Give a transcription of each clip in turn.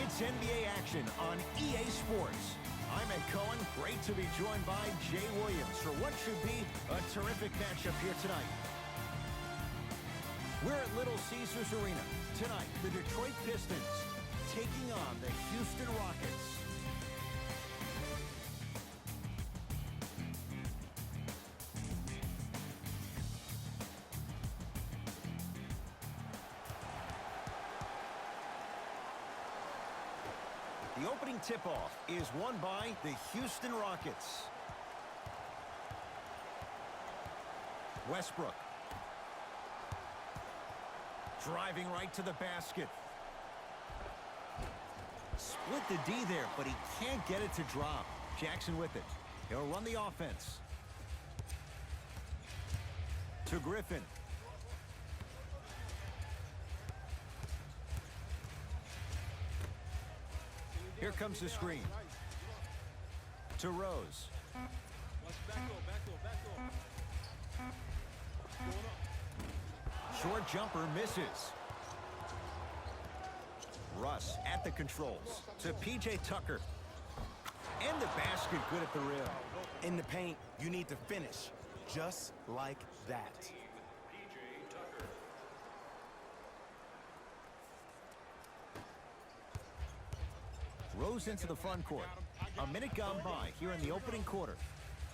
It's NBA action on EA Sports. I'm Ed Cohen. Great to be joined by Jay Williams for what should be a terrific matchup here tonight. We're at Little Caesars Arena. Tonight, the Detroit Pistons taking on the Houston Rockets. The opening tip-off is won by the Houston Rockets. Westbrook. Driving right to the basket. Split the D there, but he can't get it to drop. Jackson with it. He'll run the offense. To Griffin. Here comes the screen. To Rose. Short jumper misses. Russ at the controls. To P.J. Tucker. And the basket good at the rim. In the paint, you need to finish. Just like that. Rose into the front court. A minute gone by here in the opening quarter.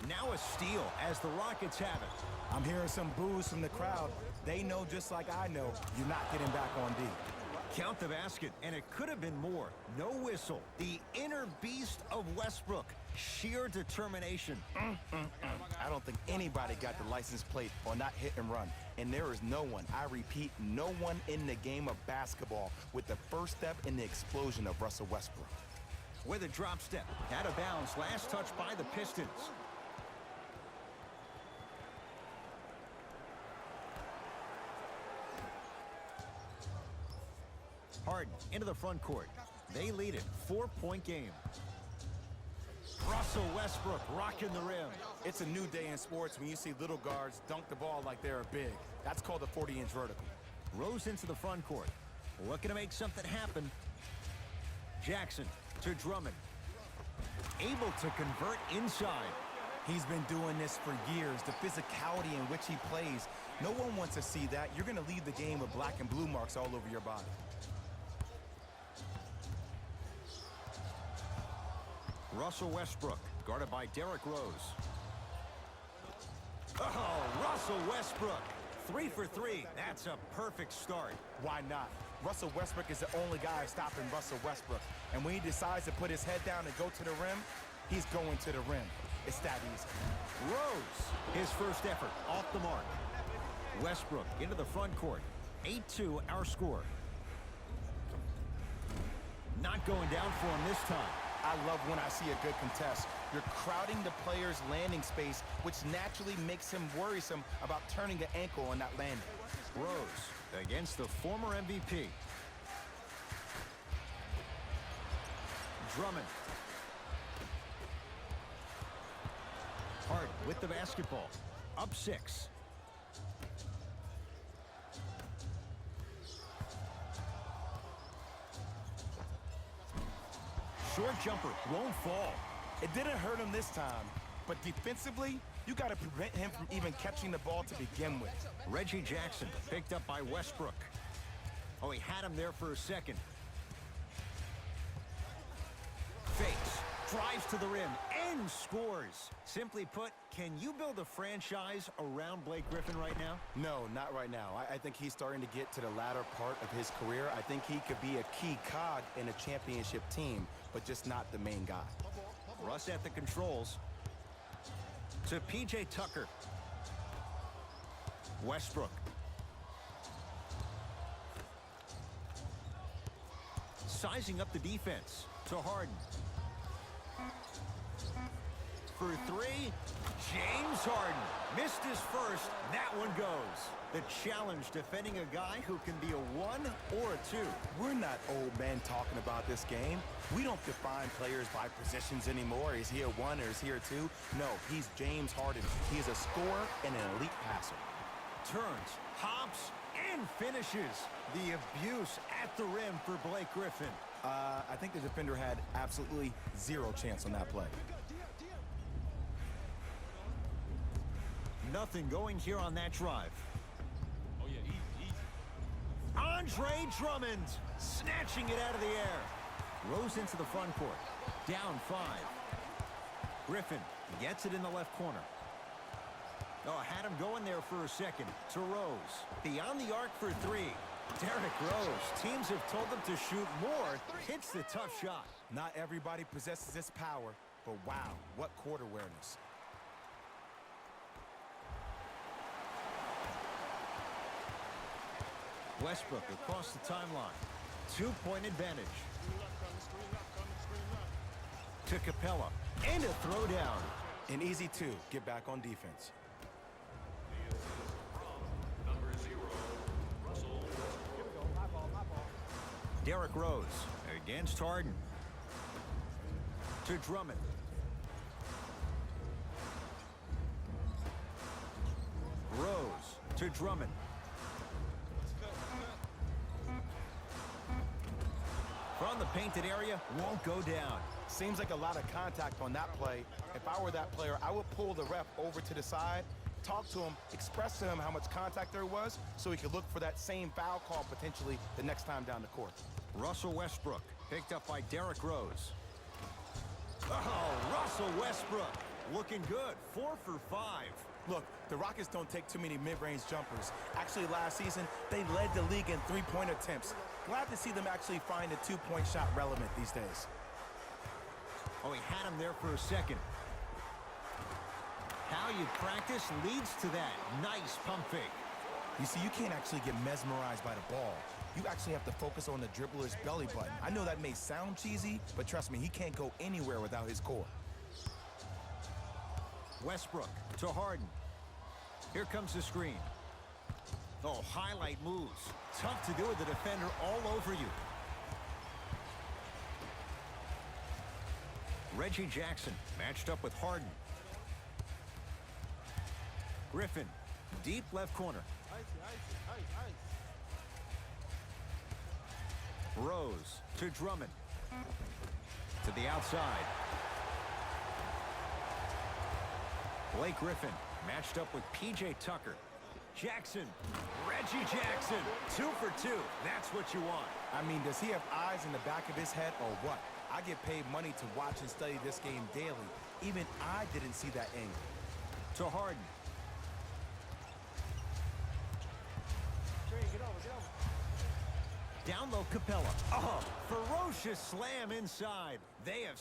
Now a steal as the Rockets have it. I'm hearing some boos from the crowd. They know just like I know you're not getting back on D. Count the basket, and it could have been more. No whistle. The inner beast of Westbrook. Sheer determination. I don't think anybody got the license plate on that hit and run. And there is no one, I repeat, no one in the game of basketball with the first step in the explosion of Russell Westbrook. With a drop step. Out of bounds. Last touch by the Pistons. Harden into the front court. They lead it. 4-point game. Russell Westbrook rocking the rim. It's a new day in sports when you see little guards dunk the ball like they're big. That's called a 40-inch vertical. Rose into the front court. Looking to make something happen. Jackson to Drummond. Able to convert inside. He's been doing this for years. The physicality in which he plays. No one wants to see that. You're going to leave the game with black and blue marks all over your body. Russell Westbrook, guarded by Derrick Rose. Oh, Russell Westbrook. 3 for 3. That's a perfect start. Why not? Russell Westbrook is the only guy stopping Russell Westbrook. And when he decides to put his head down and go to the rim, he's going to the rim. It's that easy. Rose, his first effort, off the mark. Westbrook into the front court. 8-2 our score. Not going down for him this time. I love when I see a good contest. You're crowding the player's landing space, which naturally makes him worrisome about turning the ankle on that landing. Rose against the former MVP. Drummond. Harden with the basketball. Up 6. Short jumper won't fall. It didn't hurt him this time, but defensively, you got to prevent him from even catching the ball to begin with. Reggie Jackson picked up by Westbrook. Oh, he had him there for a second. Fakes, drives to the rim, and scores. Simply put, can you build a franchise around Blake Griffin right now? No, not right now. I think he's starting to get to the latter part of his career. I think he could be a key cog in a championship team, but just not the main guy. Russ at the controls. To P.J. Tucker. Westbrook. Sizing up the defense to Harden. For 3, James Harden. Missed his first. That one goes. The challenge defending a guy who can be a 1 or a 2. We're not old men talking about this game. We don't define players by positions anymore. Is he a 1 or is he a 2? No, he's James Harden. He is a scorer and an elite passer. Turns, hops, and finishes. The abuse at the rim for Blake Griffin. I think the defender had absolutely zero chance on that play. Nothing going here on that drive. Oh, yeah, easy. Andre Drummond snatching it out of the air. Rose into the front court. Down 5. Griffin gets it in the left corner. Oh, had him going there for a second. To Rose. Beyond the arc for 3. Derrick Rose. Teams have told him to shoot more. Hits the tough shot. Not everybody possesses this power, but wow, what court awareness. Westbrook across the timeline. 2-point advantage. To Capella. And a throwdown. An easy 2. Get back on defense. Derrick Rose against Harden. To Drummond. Rose to Drummond. From the painted area, won't go down. Seems like a lot of contact on that play. If I were that player, I would pull the ref over to the side, talk to him, express to him how much contact there was so he could look for that same foul call potentially the next time down the court. Russell Westbrook picked up by Derrick Rose. Oh, Russell Westbrook looking good. 4 for 5. Look, the Rockets don't take too many mid-range jumpers. Actually, last season, they led the league in three-point attempts. Glad to see them actually find a two-point shot relevant these days. Oh, he had him there for a second. How you practice leads to that. Nice pump fake. You see, you can't actually get mesmerized by the ball. You actually have to focus on the dribbler's belly button. I know that may sound cheesy, but trust me, he can't go anywhere without his core. Westbrook to Harden. Here comes the screen. Oh, highlight moves. Tough to do with the defender all over you. Reggie Jackson matched up with Harden. Griffin, deep left corner. Rose to Drummond. To the outside. Blake Griffin matched up with P.J. Tucker. Jackson, Reggie Jackson, 2 for 2. That's what you want. I mean, does he have eyes in the back of his head or what? I get paid money to watch and study this game daily. Even I didn't see that angle. To Harden. Down low, Capella. Oh, ferocious slam inside. They have